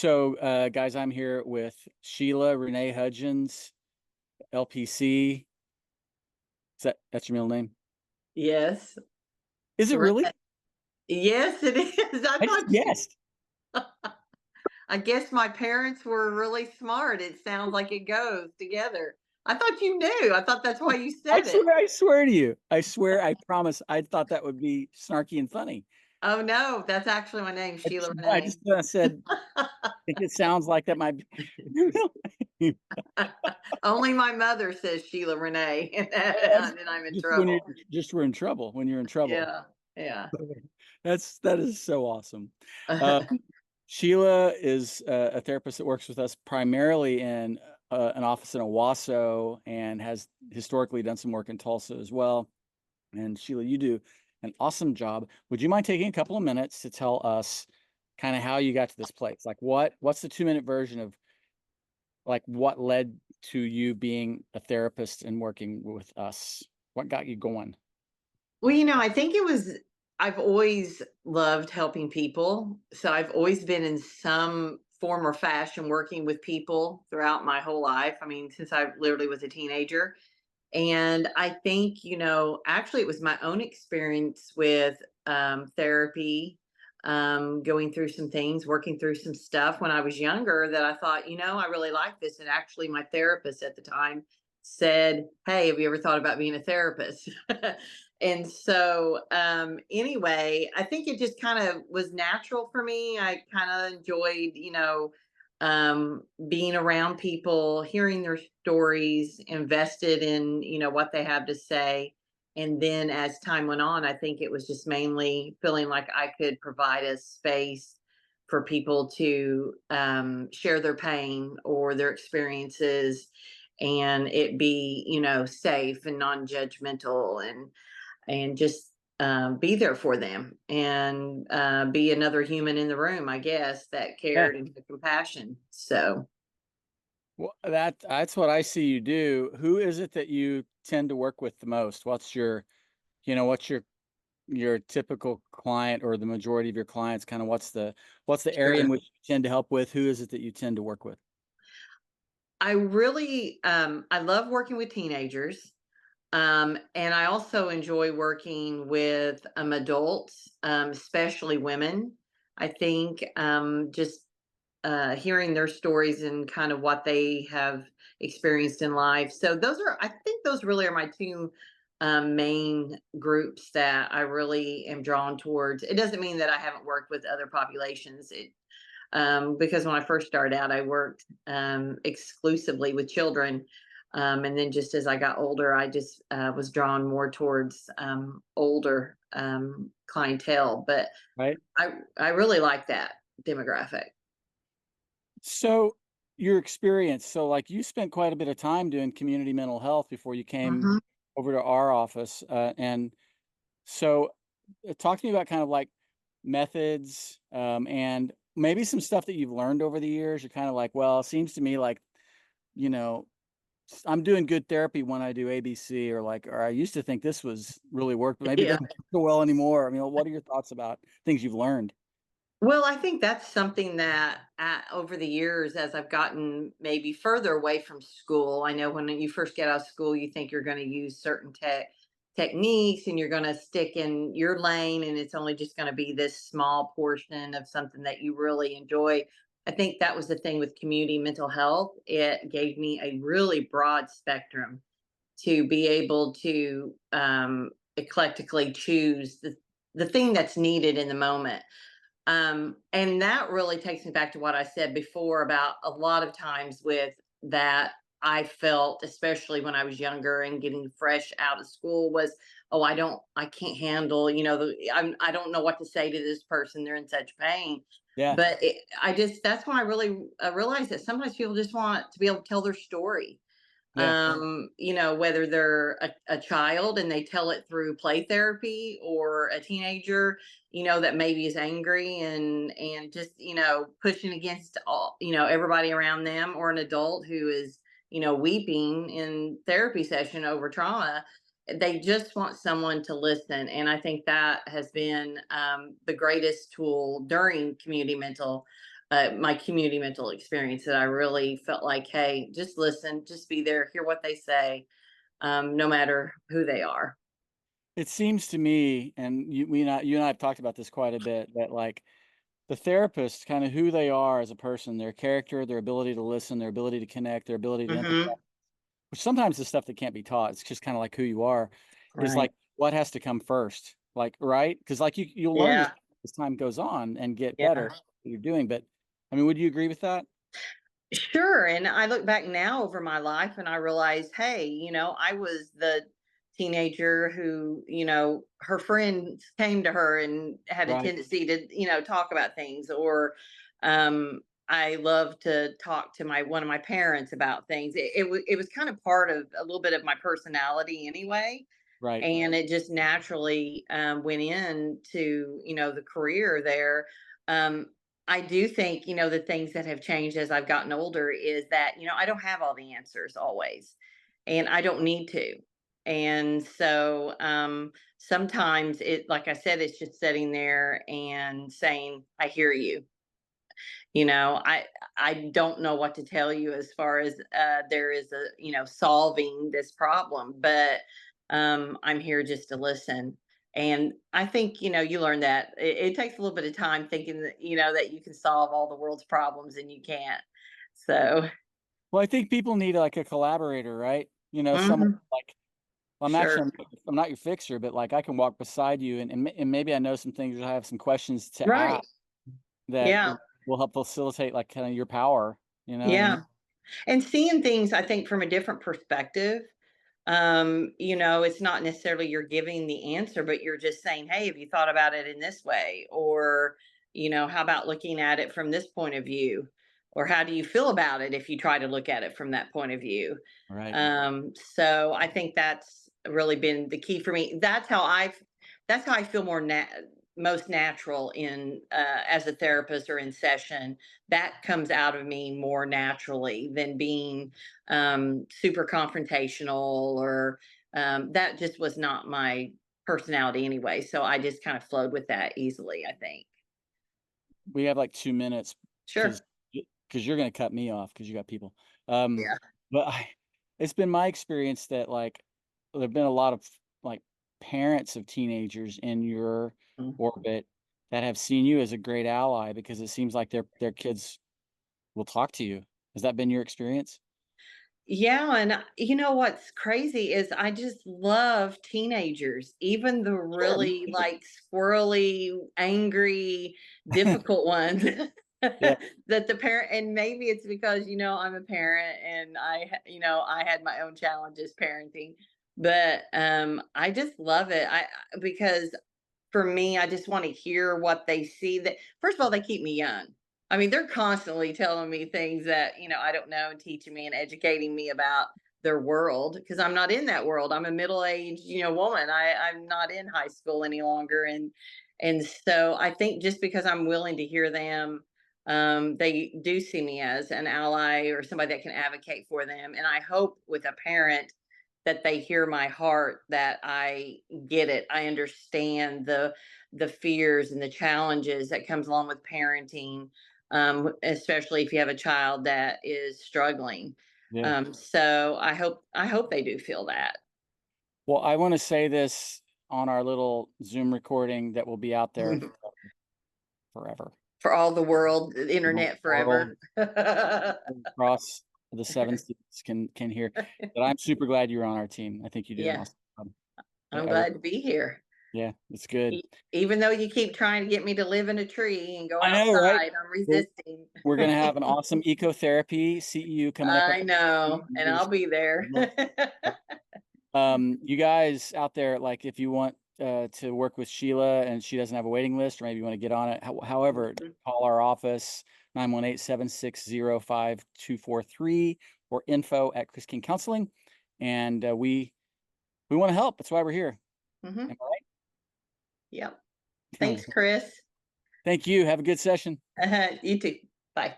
Guys, I'm here with Sheila Renee Hudgens, LPC. That's your middle name? Yes. Is it Right. really? Yes, it is. I I just thought you guessed. I guess my parents were really smart. It sounds like it goes together. I thought you knew. I thought that's why you said it. I swear to you. I swear, I promise. I thought that would be snarky and funny. Oh, no, that's actually my name, Sheila I Renee. just said, I think it sounds like that might be your middle name. Only my mother says Sheila Renee, and That's then I'm in just when you're trouble. just we're in trouble, when you're in trouble. Yeah, yeah. That is so awesome. Uh, Sheila is a therapist that works with us primarily in an office in Owasso and has historically done some work in Tulsa as well. And Sheila, you do an awesome job. Would you mind taking a couple of minutes to tell us kind of how you got to this place? Like what's the 2 minute version of like what led to you being a therapist and working with us? What got you going? Well, I think I've always loved helping people. So I've always been in some form or fashion working with people throughout my whole life. I mean, since I literally was a teenager. And I think, actually, it was my own experience with therapy, going through some things, working through some stuff when I was younger that I thought, I really like this. And actually, my therapist at the time said, "Hey, have you ever thought about being a therapist?" And so, anyway, I think it just kind of was natural for me. I kind of enjoyed, being around people, hearing their stories, invested in, what they have to say. And then as time went on, I think it was just mainly feeling like I could provide a space for people to share their pain or their experiences, and it be, safe and non-judgmental, and just be there for them, and be another human in the room, I guess, that Yeah. cared and had compassion. So, Well, that's what I see you do. Who is it that you tend to work with the most? What's your typical client or the majority of your clients? Kind of what's the area in sure. which you tend to help with? Who is it that you tend to work with? I love working with teenagers. And I also enjoy working with adults, especially women. I think just hearing their stories and kind of what they have experienced in life. So I think those really are my two main groups that I really am drawn towards. It doesn't mean that I haven't worked with other populations. Because when I first started out, I worked exclusively with children. And then just as I got older, I just was drawn more towards older clientele. But Right. I really like that demographic. So your experience, so like you spent quite a bit of time doing community mental health before you came Mhm. over to our office. And so talk to me about kind of like methods, and maybe some stuff that you've learned over the years. You're kind of like, well, it seems to me like, you know, I'm doing good therapy when I do ABC, or I used to think this was really worked, but maybe it Yeah. doesn't work so well anymore. I mean, what are your thoughts about things you've learned? Well, I think that's something that over the years, as I've gotten maybe further away from school, I know when you first get out of school, you think you're going to use certain techniques and you're going to stick in your lane, and it's only just going to be this small portion of something that you really enjoy. I think that was the thing with community mental health. It gave me a really broad spectrum to be able to eclectically choose the thing that's needed in the moment. And that really takes me back to what I said before about a lot of times with that I felt, especially when I was younger and getting fresh out of school, was, oh, I can't handle, I don't know what to say to this person. They're in such pain. Yeah, But that's when I really realized that sometimes people just want to be able to tell their story, yeah, whether they're a child and they tell it through play therapy, or a teenager, that maybe is angry and just, pushing against all, everybody around them, or an adult who is, weeping in therapy session over trauma. They just want someone to listen. And I think that has been the greatest tool during community mental my community mental experience that I really felt like, hey, just listen, just be there, hear what they say, no matter who they are. It seems to me, and you and I have talked about this quite a bit, that like the therapist, kind of who they are as a person, their character, their ability to listen, their ability to connect, their ability to empathize, Hmm. which sometimes is stuff that can't be taught. It's just kind of like who you are, is Right. like what has to come first. Like, right? Because like you'll learn this Yeah. as time goes on and get better Yeah. at what you're doing. But I mean, would you agree with that? Sure. And I look back now over my life and I realize, hey, I was the teenager who, her friends came to her and had a Right, tendency to, talk about things, or um I love to talk to my one of my parents about things. It was kind of part of a little bit of my personality anyway. right. And it just naturally went into the career there. um, I do think the things that have changed as I've gotten older is that I don't have all the answers always, and I don't need to. And so sometimes it, like I said, it's just sitting there and saying, I hear you. I don't know what to tell you as far as there is a solving this problem, but I'm here just to listen. And I think you learn that it takes a little bit of time thinking that that you can solve all the world's problems, and you can't. So Well, I think people need like a collaborator, right? Someone mhm, like, well, sure. I'm not your fixer, but like I can walk beside you, and maybe I know some things, or I have some questions to ask Right. that Yeah. will help facilitate like kind of your power, and Yeah. And seeing things, I think, from a different perspective. It's not necessarily you're giving the answer, but you're just saying, hey, have you thought about it in this way? Or, how about looking at it from this point of view? Or how do you feel about it if you try to look at it from that point of view? right. So I think that's really been the key for me. That's how I feel most natural in as a therapist or in session. That comes out of me more naturally than being super confrontational, or that just was not my personality anyway. So I just kind of flowed with that easily, I think. We have like 2 minutes because Sure. you're gonna cut me off because you got people. Um, Yeah. but it's been my experience that like there've been a lot of like parents of teenagers in your Mm. orbit that have seen you as a great ally because it seems like their kids will talk to you. Has that been your experience? Yeah, and what's crazy is I just love teenagers, even the Sure, me really too. like squirrely, angry, difficult ones. Yeah. That the parent, and maybe it's because I'm a parent and I had my own challenges parenting, but I just love it. Because for me, I just want to hear what they see. That first of all, they keep me young. I mean, they're constantly telling me things that I don't know, and teaching me and educating me about their world, because I'm not in that world. I'm a middle-aged, woman. I'm not in high school any longer, and so I think just because I'm willing to hear them, they do see me as an ally or somebody that can advocate for them. And I hope with a parent that they hear my heart, that I get it. I understand the fears and the challenges that comes along with parenting, especially if you have a child that is struggling. Yeah. So I hope they do feel that. Well, I want to say this on our little Zoom recording that will be out there forever. For all the world, the The internet world forever. across the 7 seas can hear that I'm super glad you're on our team. I think you do an Yeah, awesome job. I'm I re glad to be here. Yeah, it's good. Even though you keep trying to get me to live in a tree and go I know, right? outside, I'm Well, resisting. we're gonna have an awesome ecotherapy CEU coming up. I know, and I'll be there. You guys out there, like if you want to work with Sheila and she doesn't have a waiting list, or maybe you want to get on it, however, Mhm. call our office 918-760-5243 or info at Chris King Counseling. And we want to help. That's why we're here. Mhm. Am I Yep. right? Thanks, Chris. Thank you. Have a good session. You too. Bye.